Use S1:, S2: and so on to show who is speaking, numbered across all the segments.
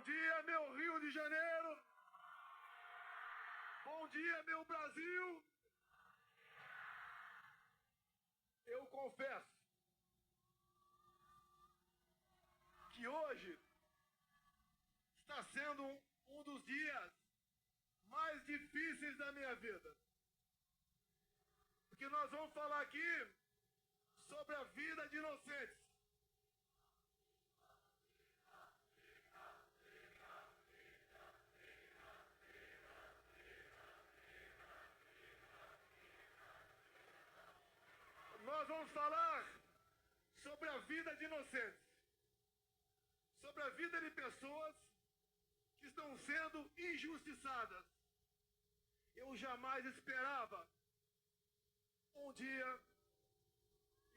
S1: dia, meu Rio de Janeiro. Bom dia, meu Brasil. Eu confesso que hoje está sendo um dos dias mais difíceis da minha vida. Porque nós vamos falar aqui sobre a vida de inocentes. Nós vamos falar sobre a vida de inocentes. Sobre a vida de pessoas que estão sendo injustiçadas. Eu jamais esperava um dia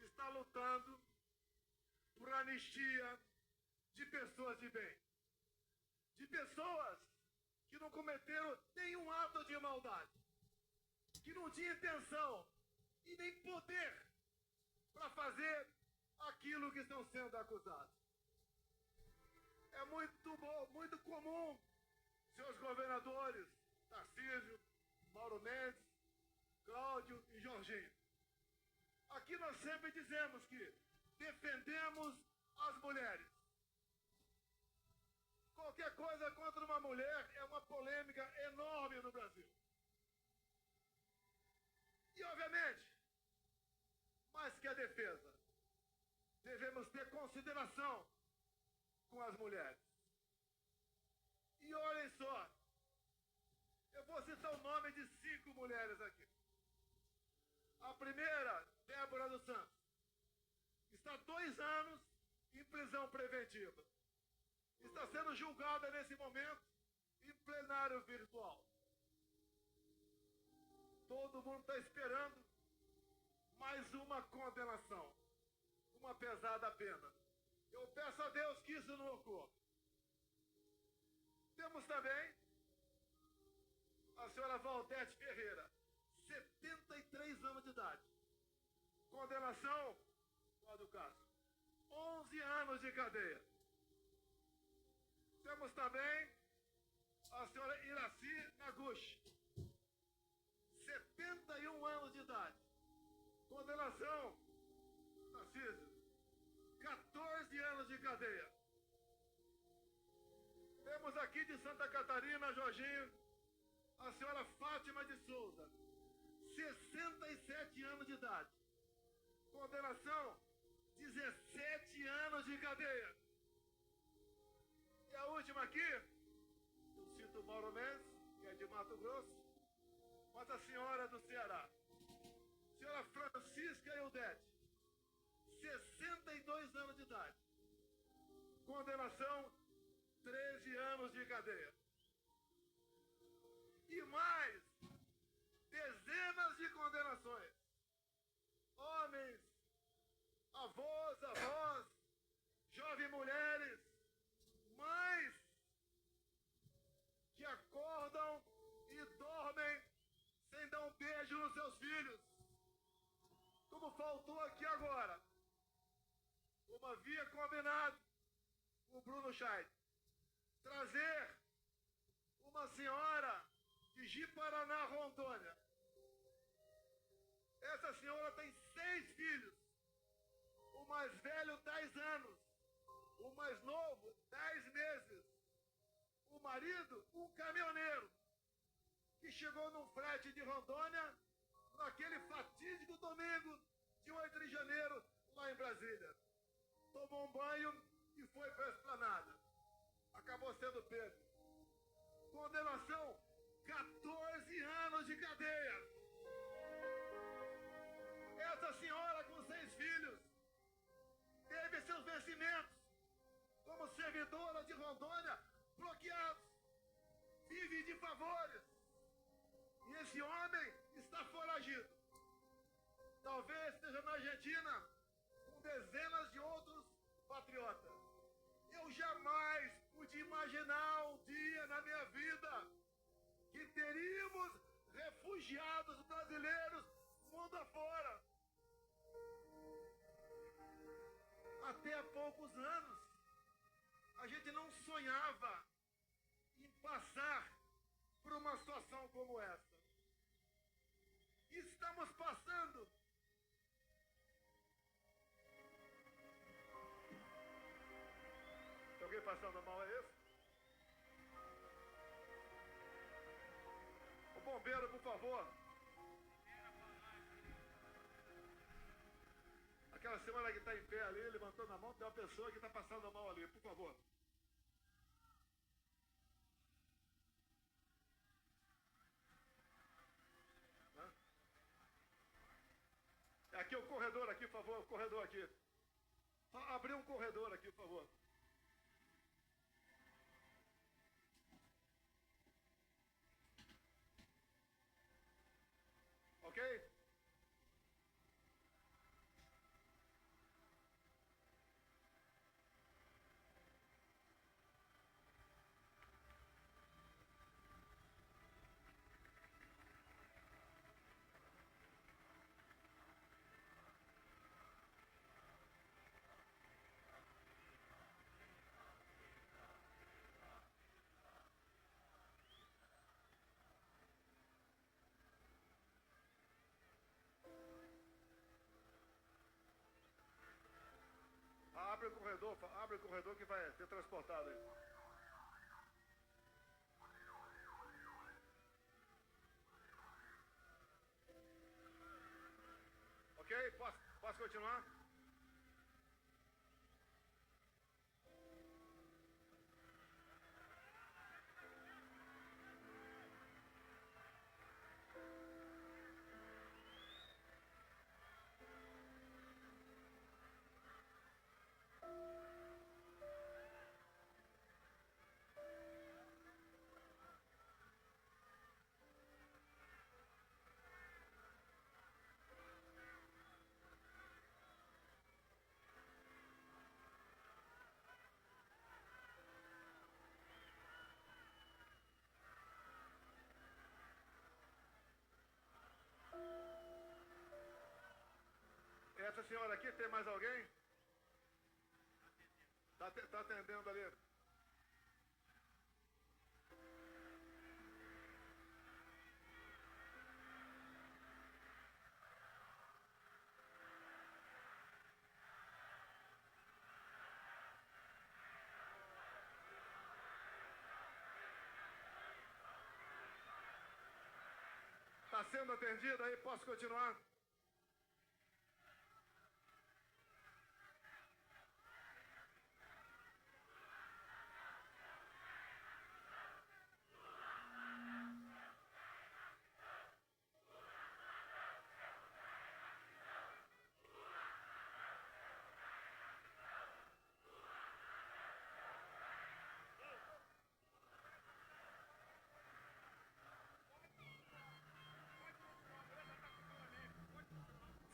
S1: estar lutando por anistia de pessoas de bem. De pessoas que não cometeram nenhum ato de maldade. Que não tinham intenção e nem poder para fazer aquilo que estão sendo acusados. É muito comum seus governadores, Tarcísio, Mauro Mendes, Cláudio e Jorginho. Aqui nós sempre dizemos que defendemos as mulheres. Qualquer coisa contra uma mulher é uma polêmica enorme no Brasil. E, obviamente, mais que a defesa, devemos ter consideração com as mulheres. E olhem só, eu vou citar o nome de 5 mulheres aqui. A primeira, Débora dos Santos, está 2 anos em prisão preventiva. Está sendo julgada nesse momento em plenário virtual. Todo mundo está esperando mais uma condenação, uma pesada pena. Eu peço a Deus que isso não ocorra. Temos também a senhora Valdete Ferreira, 73 anos de idade. Condenação, Cláudio Castro, 11 anos de cadeia. Temos também a senhora Iraci Naguchi, 71 anos de idade. Condenação, Tarcísio, 14 anos de cadeia. Temos aqui de Santa Catarina, Jorginho, a senhora Fátima de Souza, 67 anos de idade. Condenação, 17 anos de cadeia. E a última aqui, eu cito Mauro Mendes, que é de Mato Grosso, mas a senhora do Ceará, senhora Francisca Eudete, 62 anos de idade. Condenação, 13 anos de cadeia. E mais dezenas de condenações. Homens, avós, jovens mulheres, mães que acordam e dormem sem dar um beijo nos seus filhos. Como faltou aqui agora. Como havia combinado com o Bruno Scheid, trazer uma senhora de Ji-Paraná, Rondônia. Essa senhora tem 6 filhos. O mais velho, 10 anos. O mais novo, 10 meses. O marido, um caminhoneiro, que chegou num frete de Rondônia naquele fatídico domingo de 8 de janeiro, lá em Brasília. Tomou um banho e foi para a esplanada. Acabou sendo pego. Condenação, 14 anos de cadeia. Essa senhora com 6 filhos teve seus vencimentos como servidora de Rondônia bloqueados. Vive de favores. E esse homem está foragido. Talvez esteja na Argentina com dezenas de outros patriotas. Eu jamais pude imaginar um dia na minha vida que teríamos refugiados brasileiros mundo afora. Até há poucos anos, a gente não sonhava situação como essa. Estamos passando. Tem alguém passando mal, é isso? O bombeiro, por favor. Aquela senhora que está em pé ali, levantando a mão, tem uma pessoa que está passando mal ali, por favor. É aqui o corredor aqui, por favor, o corredor aqui. Só abrir um corredor aqui, por favor. Ok? Abre o corredor que vai ser transportado aí. Ok? Posso continuar? Essa senhora aqui, tem mais alguém? Tá atendendo ali. Está sendo atendida aí, posso continuar?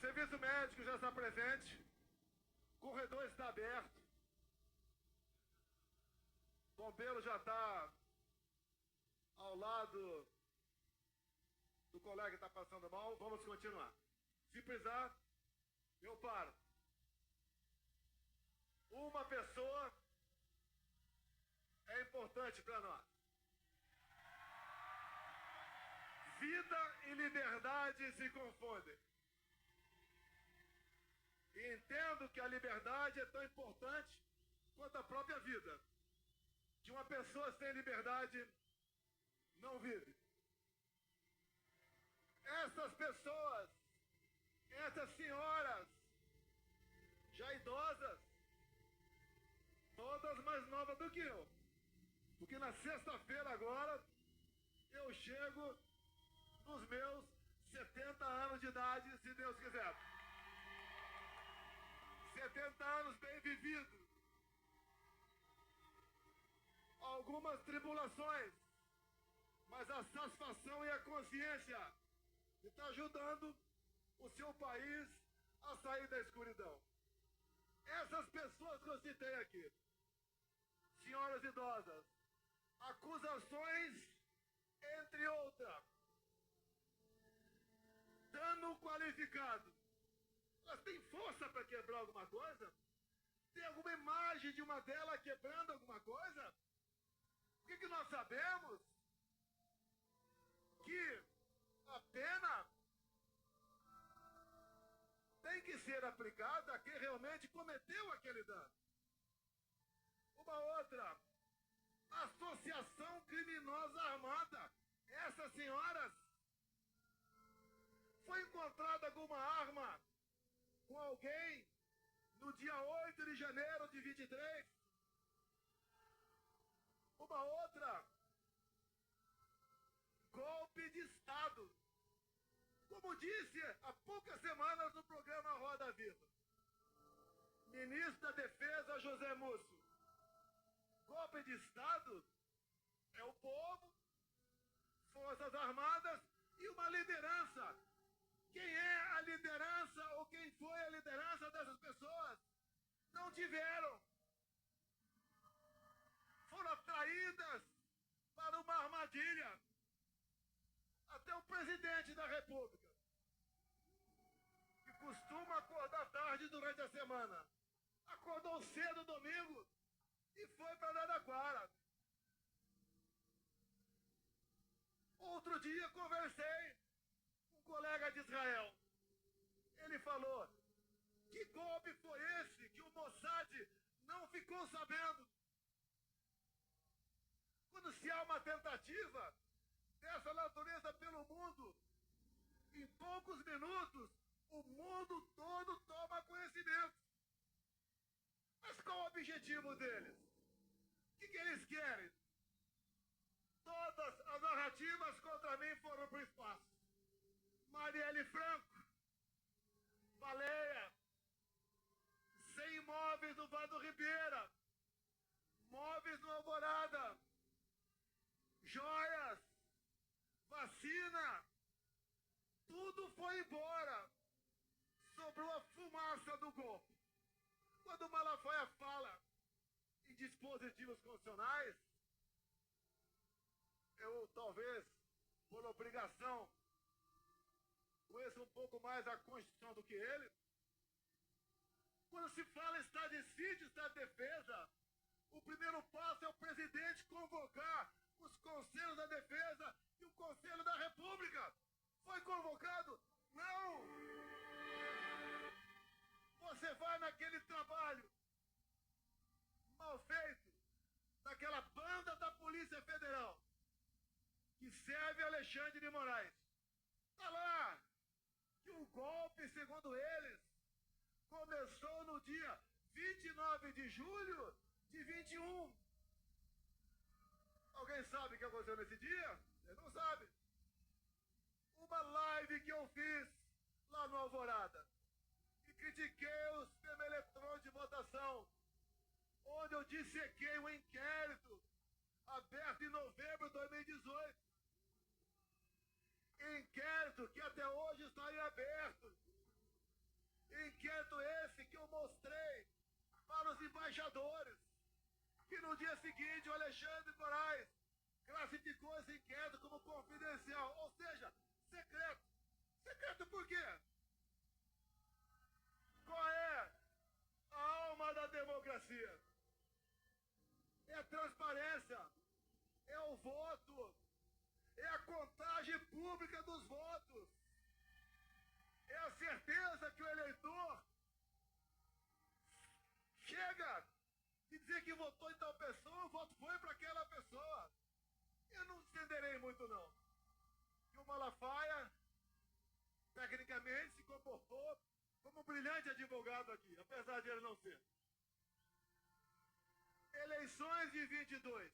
S1: Serviço médico já está presente. O corredor está aberto. O bombeiro já está ao lado do colega que está passando mal. Vamos continuar. Se precisar, eu paro. Uma pessoa é importante para nós. Vida e liberdade se confundem. E entendo que a liberdade é tão importante quanto a própria vida. Que uma pessoa sem liberdade não vive. Essas pessoas, essas senhoras, já idosas, todas mais novas do que eu. Porque na sexta-feira agora, eu chego nos meus 70 anos de idade, se Deus quiser. 70 anos bem vividos. Algumas tribulações, mas a satisfação e a consciência está ajudando o seu país a sair da escuridão. Essas pessoas que eu citei aqui, senhoras idosas, acusações, entre outras, dano qualificado. Elas têm força para quebrar alguma coisa? Tem alguma imagem de uma delas quebrando alguma coisa? O que nós sabemos? que a pena tem que ser aplicada a quem realmente cometeu aquele dano. Uma outra, associação criminosa armada. Essas senhoras, foi encontrada alguma arma com alguém no dia 8 de janeiro de 23? Uma outra, golpe de Estado. Como disse há poucas semanas no programa Roda Viva, ministro da Defesa José Múcio, golpe de Estado é o povo, Forças Armadas e uma liderança. Quem é a liderança ou quem foi a liderança dessas pessoas? Não tiveram. Foram atraídas para uma armadilha. Até o presidente da República, que costuma acordar tarde durante a semana, acordou cedo domingo e foi para Araraquara. Outro dia conversei com um colega de Israel. Ele falou: que golpe foi esse que o Mossad não ficou sabendo? Quando se há uma tentativa dessa natureza pelo mundo, em poucos minutos, o mundo todo toma conhecimento. Mas qual o objetivo deles? O que eles querem? Todas as narrativas contra mim foram para o espaço. Marielle Franco, Baleia, 100 imóveis no Vale do Ribeira, móveis no Alvorada, joias, vacina, tudo foi embora. Sobrou a fumaça do golpe. Quando Malafaia fala em dispositivos constitucionais, eu talvez, por obrigação, conheço um pouco mais a Constituição do que ele. Quando se fala em estado de sítio, estado de defesa, o primeiro passo é o presidente convocar os conselhos da defesa e o Conselho da República. Foi convocado? Não! Você vai naquele trabalho mal feito, daquela banda da Polícia Federal, que serve Alexandre de Moraes. Está lá que o golpe, segundo eles, começou no dia 29 de julho de 21. Alguém sabe o que aconteceu nesse dia? Você não sabe. Uma live que eu fiz lá no Alvorada e critiquei o sistema eletrônico de votação, onde eu dissequei um inquérito aberto em novembro de 2018. Inquérito que até hoje está em aberto. Inquérito esse que eu mostrei para os embaixadores, que no dia seguinte o Alexandre de Moraes classificou esse inquérito como confidencial, ou seja, secreto. Secreto por quê? Qual é a alma da democracia? É a transparência, é o voto, é a contagem pública dos votos, é a certeza que o eleitor chega de dizer que votou em tal pessoa, o voto foi para aquela pessoa. Eu não estenderei muito não. Que o Malafaia, tecnicamente, se comportou como um brilhante advogado aqui, apesar de ele não ser. Eleições de 22.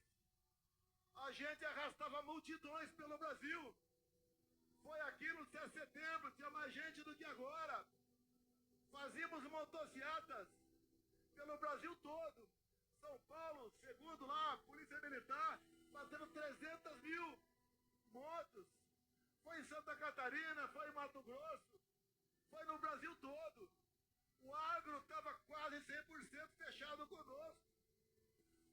S1: A gente arrastava multidões pelo Brasil. Foi aqui no 7 de setembro, tinha mais gente do que agora. Fazíamos motocicletas pelo Brasil todo. São Paulo, segundo lá, a Polícia Militar, batendo 300 mil motos. Foi em Santa Catarina, foi em Mato Grosso, foi no Brasil todo. O agro estava quase 100% fechado conosco.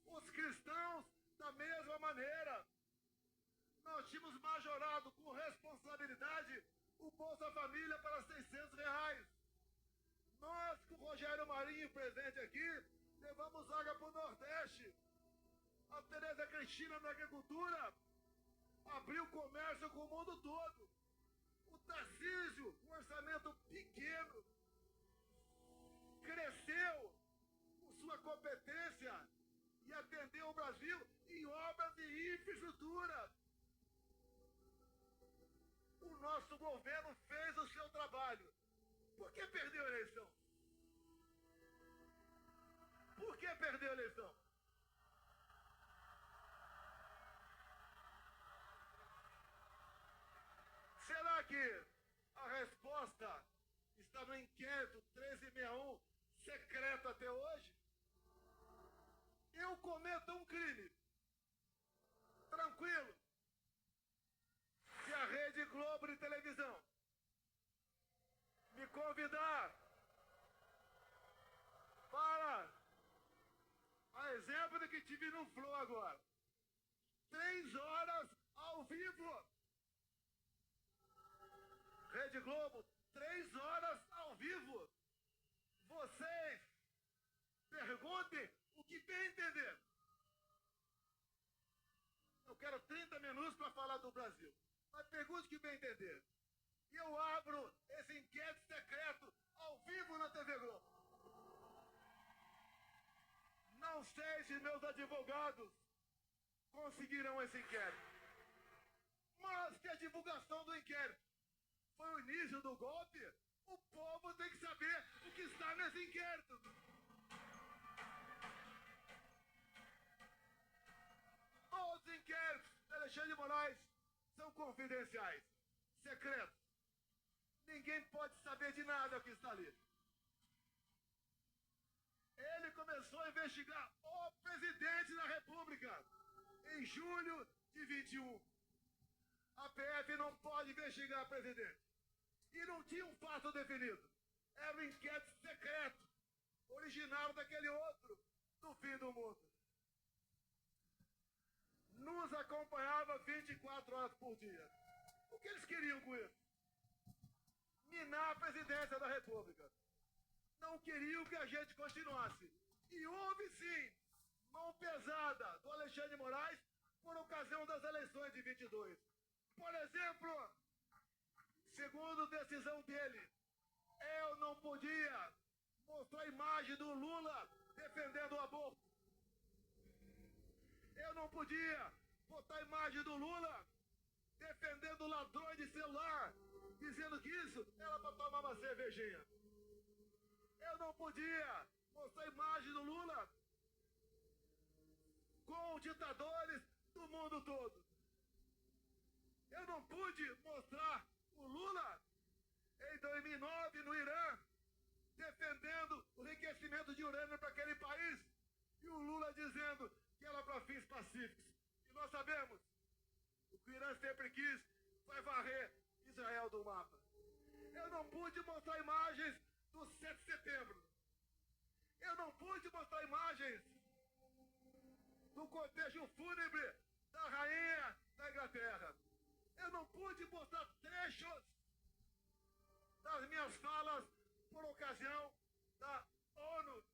S1: Os cristãos, da mesma maneira. Nós tínhamos majorado com responsabilidade o Bolsa Família para R$600. Nós, com o Rogério Marinho presente aqui, levamos água para o Nordeste. A Tereza Cristina na agricultura. abriu comércio com o mundo todo. O Tarcísio, um orçamento pequeno, cresceu com sua competência e atendeu o Brasil em obras de infraestrutura. O nosso governo fez o seu trabalho. Por que perdeu a eleição? Por que perdeu a eleição? Será que a resposta está no inquérito 1361, secreto até hoje? Eu cometo um crime. Tranquilo. Se a Rede Globo de televisão me convidar para, a exemplo do que tive no Flow agora, 3 horas ao vivo. Rede Globo, 3 horas ao vivo. Vocês perguntem o que bem entender. Eu quero 30 minutos para falar do Brasil. Mas pergunte o que bem entender. E eu abro esse inquérito secreto ao vivo na TV Globo. Não sei se meus advogados conseguirão esse inquérito. Mas que a divulgação do inquérito foi o início do golpe, o povo tem que saber o que está nesse inquérito. Todos os inquéritos de Alexandre de Moraes são confidenciais, secretos. Ninguém pode saber de nada que está ali. Ele começou a investigar o presidente da República em julho de 21. A PF não pode investigar o presidente. E não tinha um fato definido. Era um inquérito secreto, original daquele outro, do fim do mundo. Nos acompanhava 24 horas por dia. O que eles queriam com isso? Minar a presidência da República. Não queriam que a gente continuasse. E houve, sim, mão pesada do Alexandre de Moraes por ocasião das eleições de 22. Por exemplo, segundo decisão dele, eu não podia mostrar a imagem do Lula defendendo o aborto. Eu não podia botar a imagem do Lula defendendo ladrões de celular, dizendo que isso era para tomar uma cervejinha. Eu não podia mostrar a imagem do Lula com ditadores do mundo todo. Eu não pude mostrar o Lula em 2009 no Irã defendendo o enriquecimento de urânio para aquele país e o Lula dizendo que era para fins pacíficos. E nós sabemos, o que o Irã sempre quis foi varrer Israel do mapa. Eu não pude mostrar imagens do 7 de setembro. Eu não pude mostrar imagens do cortejo fúnebre da rainha da Inglaterra. Eu não pude mostrar trechos das minhas falas por ocasião da ONU.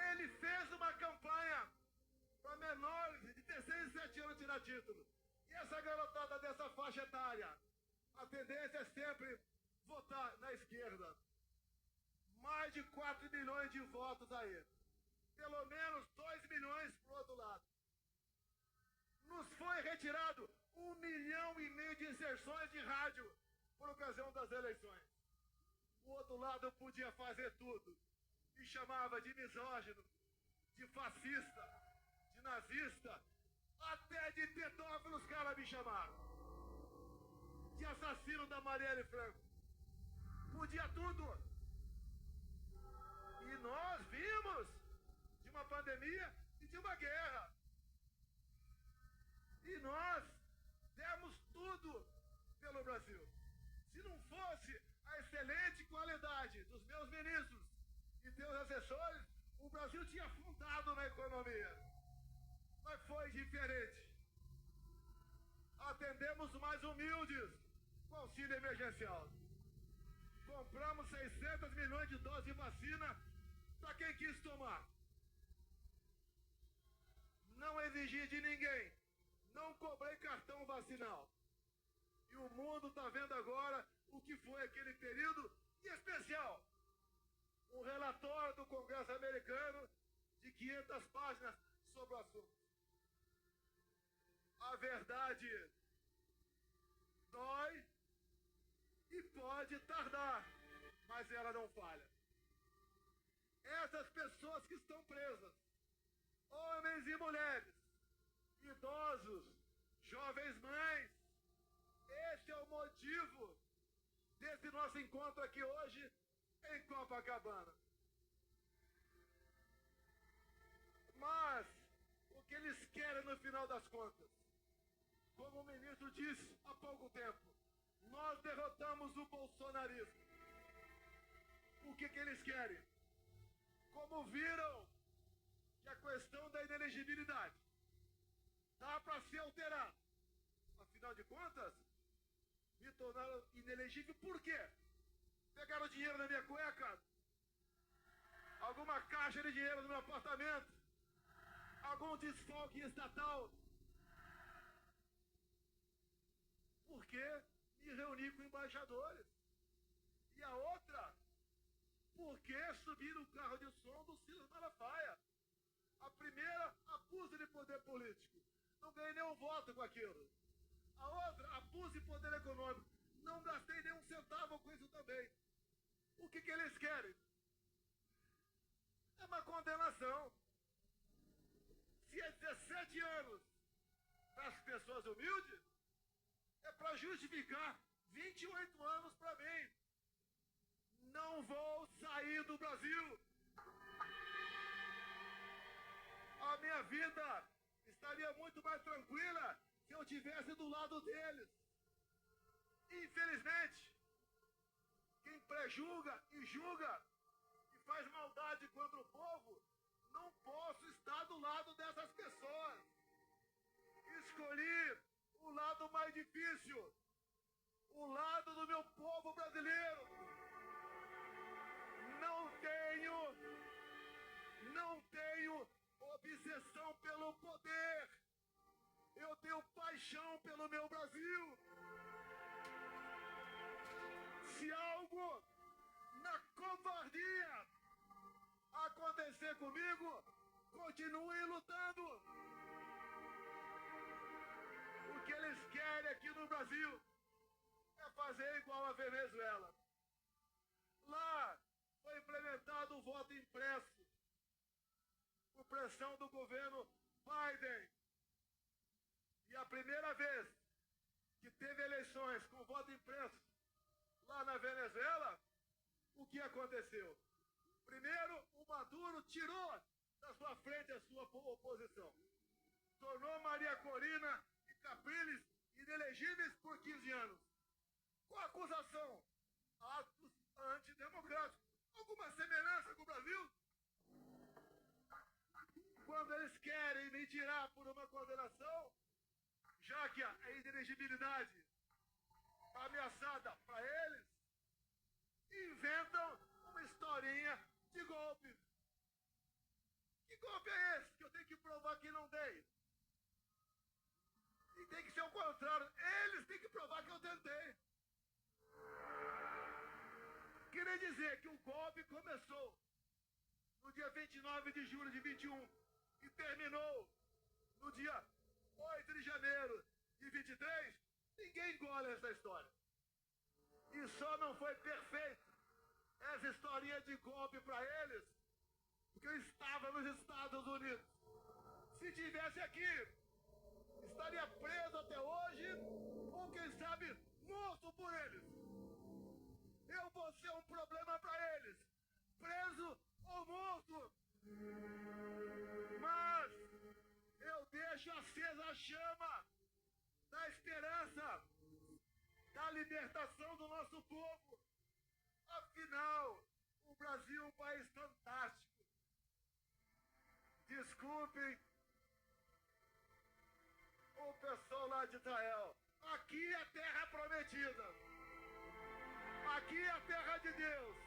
S1: Ele fez uma campanha para menores de 16 e 17 anos tirar título. E essa garotada dessa faixa etária, a tendência é sempre votar na esquerda. Mais de 4 milhões de votos aí. Pelo menos 2 milhões pro outro lado. Nos foi retirado 1,5 milhão de inserções de rádio por ocasião das eleições. O outro lado podia fazer tudo. Me chamava de misógino, de fascista, de nazista, até de pedófilo os caras me chamaram. De assassino da Marielle Franco. Podia tudo. E nós vimos de uma pandemia e de uma guerra. E nós demos tudo pelo Brasil. Se não fosse a excelente qualidade dos meus ministros e teus assessores, o Brasil tinha afundado na economia. Mas foi diferente. Atendemos mais humildes com auxílio emergencial. Compramos 600 milhões de doses de vacina para quem quis tomar. Não exigi de ninguém não cobrei cartão vacinal. E o mundo está vendo agora o que foi aquele período, em especial, um relatório do Congresso americano de 500 páginas sobre o assunto. A verdade dói e pode tardar, mas ela não falha. Essas pessoas que estão presas, homens e mulheres, idosos, jovens mães, esse é o motivo desse nosso encontro aqui hoje em Copacabana. Mas o que eles querem no final das contas? Como o ministro disse há pouco tempo, nós derrotamos o bolsonarismo. O que eles querem? Como viram que a questão da inelegibilidade dá para ser alterada. Afinal de contas, me tornaram inelegível por quê? Pegaram dinheiro na minha cueca? Alguma caixa de dinheiro no meu apartamento? Algum desfalque estatal? Porque me reuni com embaixadores. E a outra, porque subir no carro de som do Silas Malafaia. A primeira, abuso de poder político. Não ganhei nenhum voto com aquilo. A outra, abuso de poder econômico. Não gastei nenhum centavo com isso também. O que eles querem? É uma condenação. Se é 17 anos para as pessoas humildes, é para justificar 28 anos para mim. Não vou sair do Brasil. A minha vida estaria muito mais tranquila se eu estivesse do lado deles. Infelizmente, quem prejulga e julga e faz maldade contra o povo, não posso estar do lado dessas pessoas. Escolhi o lado mais difícil, o lado do meu povo brasileiro. Não tenho obsessão pelo poder. Eu tenho paixão pelo meu Brasil. Se algo na covardia acontecer comigo, continue lutando. O que eles querem aqui no Brasil é fazer igual a Venezuela. Lá foi implementado o voto impresso por pressão do governo Biden. E a primeira vez que teve eleições com voto impresso lá na Venezuela, o que aconteceu? Primeiro, o Maduro tirou da sua frente a sua oposição. Tornou Maria Corina e Capriles inelegíveis por 15 anos. Com a acusação? Atos antidemocráticos. Alguma semelhança com o Brasil? Quando eles querem me tirar por uma condenação, já que a inelegibilidade está ameaçada para eles, inventam uma historinha de golpe. Que golpe é esse que eu tenho que provar que não dei? E tem que ser o contrário. Eles têm que provar que eu tentei. Queria dizer que o golpe começou no dia 29 de julho de 21 e terminou no dia 8 de janeiro de 23. Ninguém engole essa história. E só não foi perfeito essa historinha de golpe para eles, porque eu estava nos Estados Unidos. Se tivesse aqui, estaria preso até hoje, ou quem sabe, morto por eles. Eu vou ser um problema para eles, preso ou morto. Mas eu deixo acesa a chama da esperança, da libertação do nosso povo. Afinal, o Brasil é um país fantástico. Desculpem o pessoal lá de Israel. Aqui é a terra prometida. Aqui é a terra de Deus.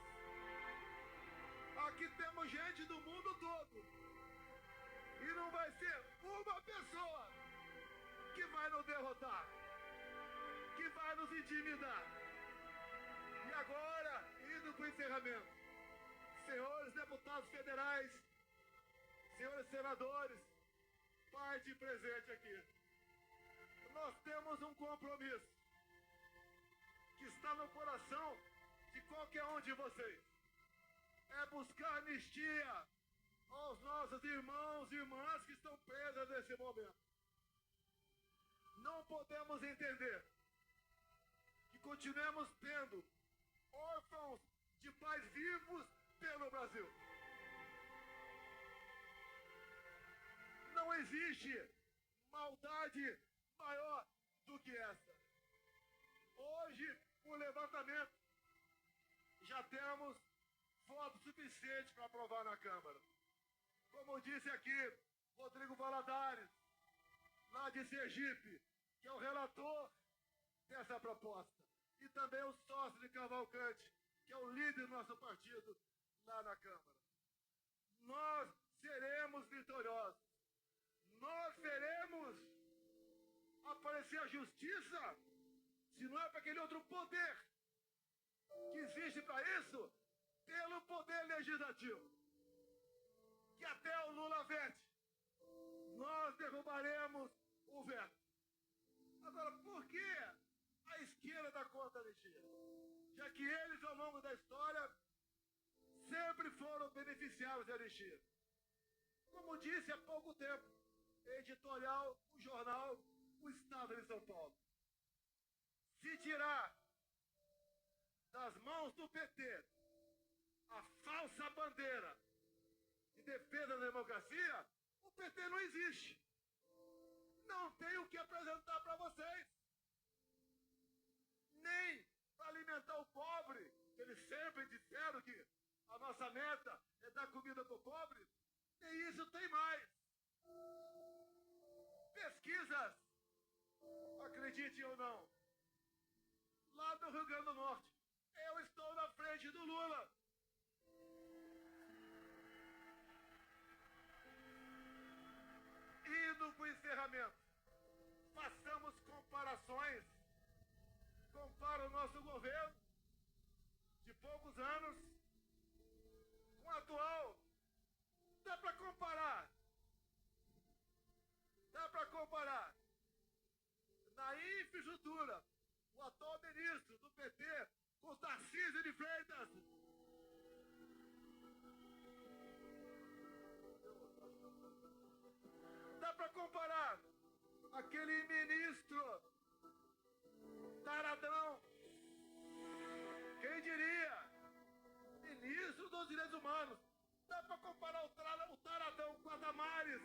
S1: Aqui temos gente do mundo todo. E não vai ser uma pessoa que vai nos derrotar, que vai nos intimidar. E agora, indo para o encerramento, senhores deputados federais, senhores senadores, parte presente aqui, nós temos um compromisso que está no coração de qualquer um de vocês. É buscar anistia aos nossos irmãos e irmãs que estão presos nesse momento. Não podemos entender que continuemos tendo órfãos de pais vivos pelo Brasil. Não existe maldade maior do que essa. Hoje, com o levantamento, já temos voto suficiente para aprovar na Câmara. Como disse aqui Rodrigo Valadares, lá de Sergipe, que é o relator dessa proposta, e também o sócio de Cavalcante, que é o líder do nosso partido lá na Câmara. Nós seremos vitoriosos. Nós veremos aparecer a justiça, se não é para aquele outro poder que existe para isso, pelo poder legislativo, que até o Lula vete. Nós derrubaremos o veto. Agora, por que a esquerda dá conta da anistia? Já que eles, ao longo da história, sempre foram beneficiários da anistia. Como disse há pouco tempo, editorial, o jornal, o Estado de São Paulo. Se tirar das mãos do PT a falsa bandeira de defesa da democracia, o PT não existe. Não tem o que apresentar para vocês. Nem para alimentar o pobre, que eles sempre disseram que a nossa meta é dar comida para o pobre, nem isso tem mais. Pesquisas, acreditem ou não, lá do Rio Grande do Norte, eu estou na frente do Lula. Indo para o encerramento, façamos comparações. Compara o nosso governo de poucos anos com o atual. Dá para comparar. Dá para comparar. Na infraestrutura, o atual ministro do PT com o Tarcísio de Freitas. Dá para comparar aquele ministro taradão, quem diria, ministro dos Direitos Humanos. Dá para comparar o taradão com a Damares.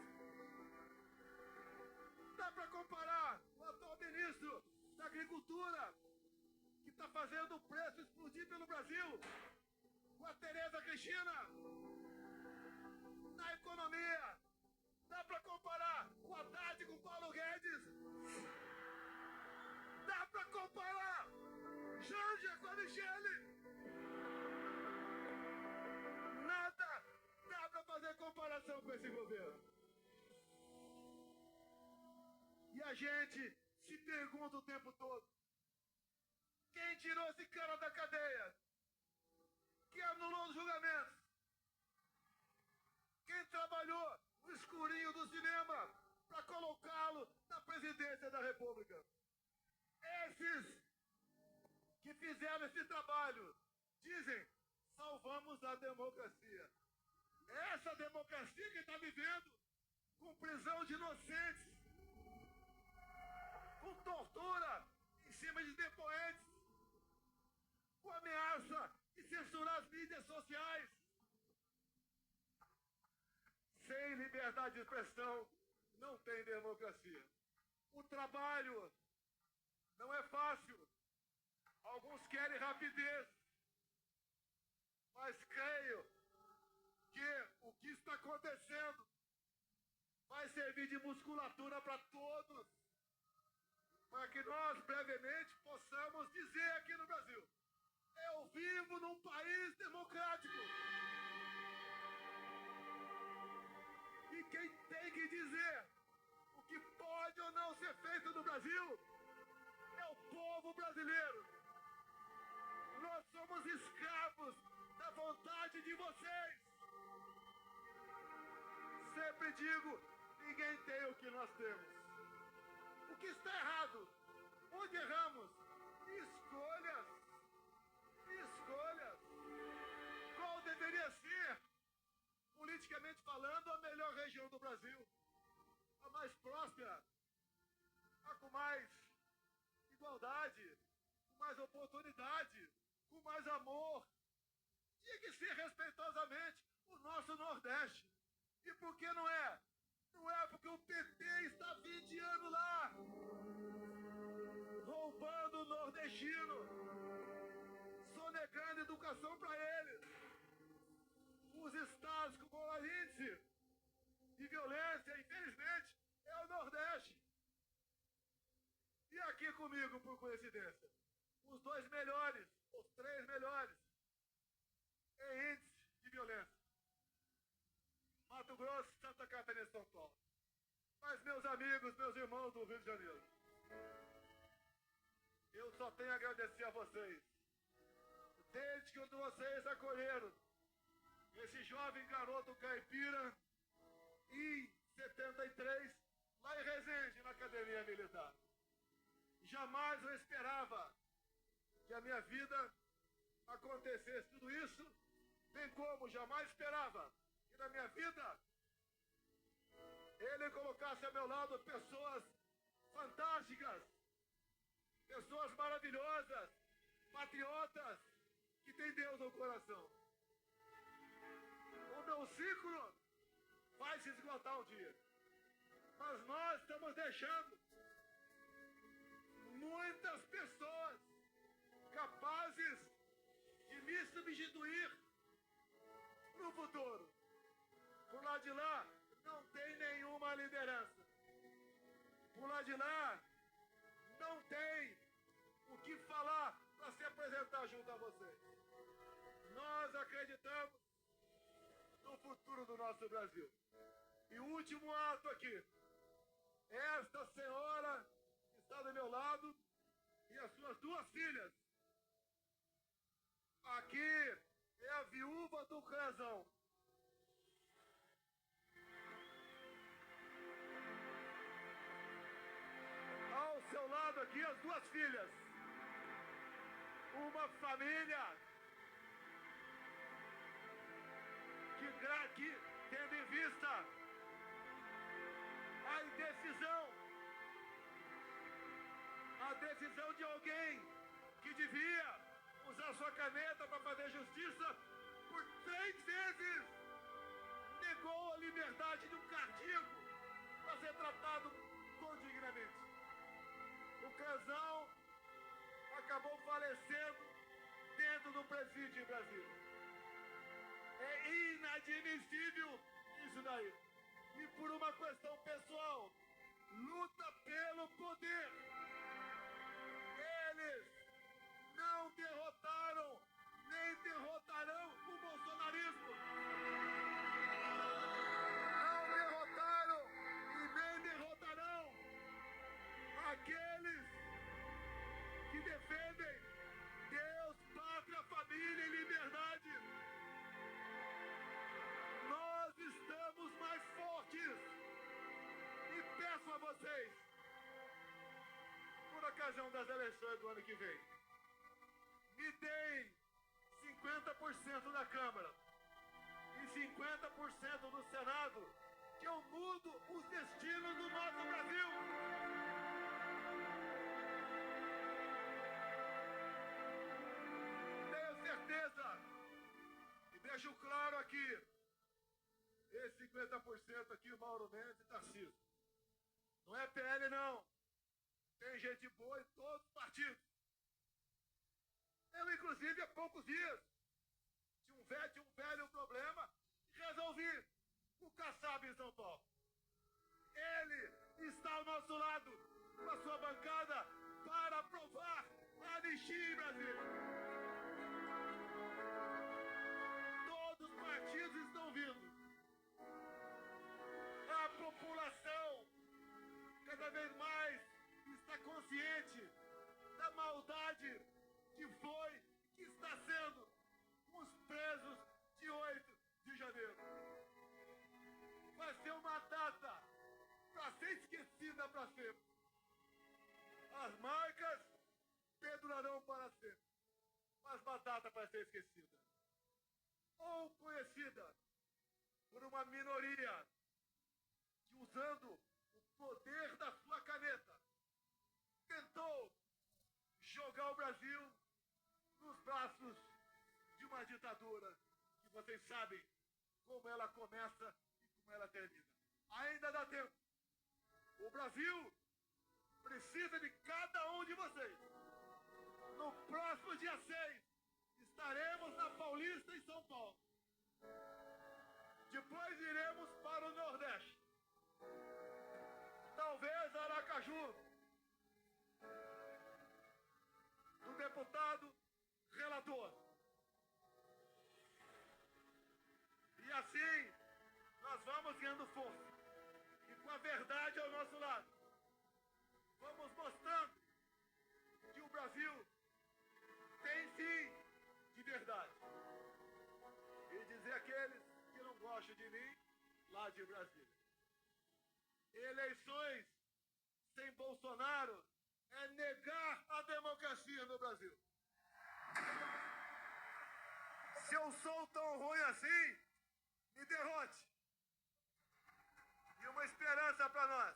S1: Dá para comparar o atual ministro da Agricultura, que está fazendo o preço explodir pelo Brasil, com a Tereza Cristina. Na economia, dá para comparar o Haddad com o Paulo Guedes. Dá para comparar Janja com a Michele. Nada dá para fazer comparação com esse governo. E a gente se pergunta o tempo todo: quem tirou esse cara da cadeia? Quem anulou os julgamentos? Quem trabalhou no escurinho do cinema para colocá-lo na presidência da República? Esses que fizeram esse trabalho dizem: salvamos a democracia. Essa democracia que está vivendo com prisão de inocentes, com tortura em cima de depoentes, com ameaça de censurar as mídias sociais. Sem liberdade de expressão, não tem democracia. O trabalho não é fácil. Alguns querem rapidez. Mas creio que o que está acontecendo vai servir de musculatura para todos, para que nós brevemente possamos dizer aqui no Brasil: eu vivo num país democrático. E quem tem que dizer o que pode ou não ser feito no Brasil Brasil é o povo brasileiro. Nós somos escravos da vontade de vocês. Sempre digo, ninguém tem o que nós temos. O que está errado? Onde erramos? Escolhas. Escolhas. Qual deveria ser, politicamente falando, a melhor região do Brasil? A mais próspera, a com mais igualdade, com mais oportunidade, com mais amor. Tinha que ser respeitosamente o nosso Nordeste. E por que não é? Não é porque o PT está 20 anos lá, roubando o nordestino, sonegando educação para eles. Os estados com maior índice de violência, infelizmente, é o Nordeste. E aqui comigo, por coincidência, os 2 melhores, os 3 melhores em índice de violência. Mato Grosso, Santa Catarina e São Paulo. Mas, meus amigos, meus irmãos do Rio de Janeiro, eu só tenho a agradecer a vocês. Desde que vocês acolheram esse jovem garoto caipira em 73, lá em Resende, na Academia Militar. Jamais eu esperava que a minha vida acontecesse tudo isso, bem como jamais esperava que na minha vida ele colocasse ao meu lado pessoas fantásticas, pessoas maravilhosas, patriotas, que têm Deus no coração. O meu ciclo vai se esgotar um dia, mas nós estamos deixando muitas pessoas capazes de me substituir no futuro. Por lá de lá, não tem nenhuma liderança. Por lá de lá, não tem o que falar para se apresentar junto a vocês. Nós acreditamos no futuro do nosso Brasil. E o último ato aqui. Esta senhora que está do meu lado e as suas 2 filhas. Aqui é a viúva do Crezão. Ao seu lado aqui as 2 filhas. Uma família que tendo em vista a decisão de alguém que devia usar sua caneta para fazer justiça, por 3 vezes negou a liberdade de um cardíaco para ser tratado condignamente. O Crezão acabou falecendo dentro do presídio em Brasília. É inadmissível isso daí. E por uma questão pessoal, luta pelo poder. Eles não derrotaram, nem derrotarão o bolsonarismo. Não derrotaram e nem derrotarão aqueles que defendem Deus, pátria, família e liberdade. Nós estamos mais fortes. E peço a vocês, por ocasião das eleições do ano que vem, me deem 50% da Câmara e 50% do Senado, que eu mudo os destinos do nosso Brasil. Tenho certeza, e deixo claro aqui, esse 50% aqui, o Mauro Mendes e Tarcísio. Não é PL, não. Tem gente boa em todos os partidos. Eu, inclusive, há poucos dias, tinha um velho problema e resolvi o Kassab em São Paulo. Ele está ao nosso lado, com a sua bancada, para aprovar a anistia em Brasília. Todos os partidos estão vindo. A população cada vez mais está crueldade que foi, que está sendo os presos de 8 de janeiro. Vai ser uma data para ser esquecida para sempre. As marcas perdurarão para sempre, mas uma data para ser esquecida. Ou conhecida por uma minoria que, usando o poder da sua caneta, tentou jogar o Brasil nos braços de uma ditadura que vocês sabem como ela começa e como ela termina. Ainda dá tempo. O Brasil precisa de cada um de vocês. No próximo dia 6, estaremos na Paulista, em São Paulo. Depois iremos para o Nordeste. Talvez Aracaju, do deputado relator. E assim, nós vamos ganhando força. E com a verdade ao nosso lado, vamos mostrando que o Brasil tem sim de verdade. E dizer àqueles que não gostam de mim, lá de Brasília: eleições sem Bolsonaro é negar a democracia no Brasil. Se eu sou tão ruim assim, me derrote. E uma esperança para nós: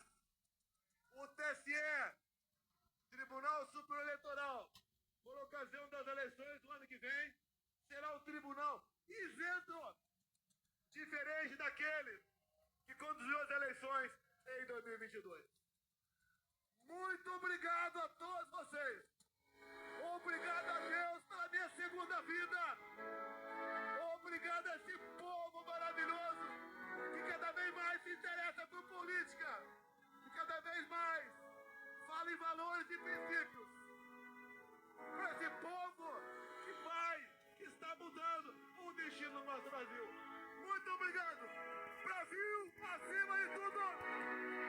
S1: o TSE, Tribunal Superior Eleitoral, por ocasião das eleições do ano que vem, será um tribunal isento, diferente daquele que conduziu as eleições em 2022. Muito obrigado a todos vocês. Obrigado a Deus pela minha segunda vida. Obrigado a esse povo maravilhoso que cada vez mais se interessa por política, que cada vez mais fala em valores e princípios. Para esse povo que está mudando o destino do nosso Brasil. Muito obrigado. Brasil, acima de tudo!